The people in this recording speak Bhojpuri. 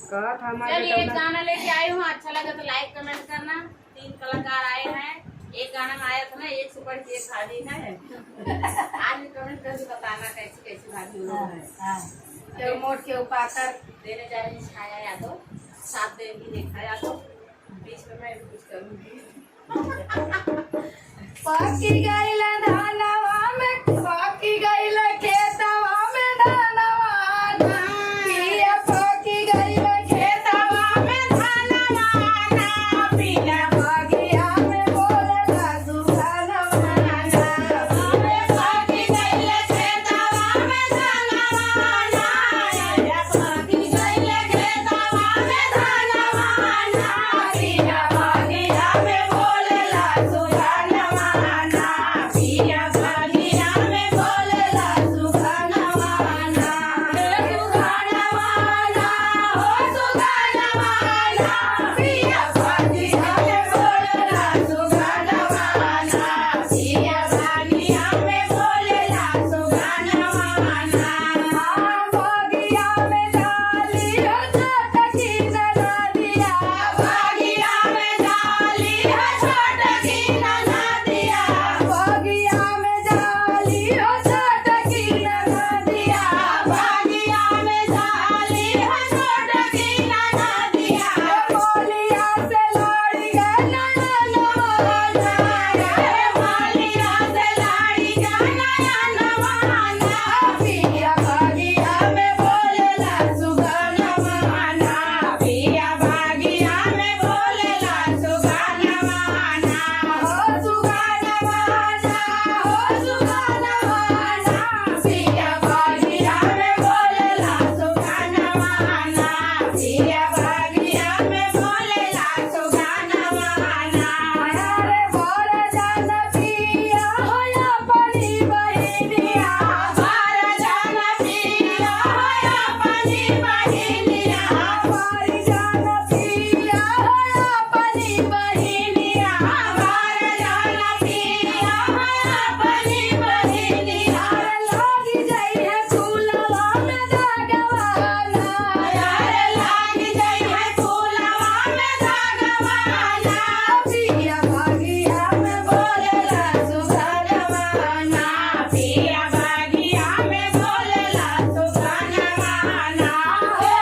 चलिए एक गाना लेके आई हूँ, अच्छा लगा तो लाइक कमेंट करना। 3 कलाकार आए हैं, एक गाना में आया था ना, एक से बढ़ के एक भाभी है। आज भी कमेंट करके बताना कैसी कैसी भाभी लोग है। तो मोट के उपाकर देने जा रही छाया यादव, साथ देंगी देखा यादव, बीच में मैं भी कुछ करूँगी। पाकी गईला धानवा में, पाकी गईला खेतवा में धानवा ना, पिया पाकी गईला खेतवा में धानवा ना, पिया बगिया में बोलला सुहानवा ना, पिया पाकी गईला खेतवा में धानवा ना, पिया पाकी गईला खेतवा में धानवा ना, पिया बगिया में बोलला सुहानवा ना, पिया बगिया में बोलला सुहानवा ना, सुहानवा ना, हो सुहानवा ना, पिया बगिया में बोलला सुहानवा ना, पिया बगिया में बोलला सुहानवा ना, बगिया में डाली हो छोटकी नदिया, बगिया में डाली हो छोटकी नदिया, बगिया में डाली हो छोटकी नदिया, बगिया में डाली हो छोटकी नदिया, बोलिया से लड़ी गए नयनवा ना, बोलिया से लड़ी गए नयनवा ना, पिया बगिया में बोलला सुहानवा ना, पिया बगिया में बोलला सुहानवा ना, हो सुहानवा ना, हो सुहानवा ना, पिया बगिया में बोलला सुहानवा ना, पिया बगिया में बोलला सुहानवा ना, अरे बोल जान पिया होया अपनी बहिनिया, बोल जान पिया होया अपनी बहिनिया, बोल जान पिया होया अपनी बहिनिया, बोल जान पिया होया अपनी बहिनिया, लागी जाई है फूलवा में धागवा ना, अरे लागी जाई है फूलवा में धागवा ना, पिया बगिया में बोलला सुहानवा ना, पिया बगिया में बोलला सुहानवा ना, हो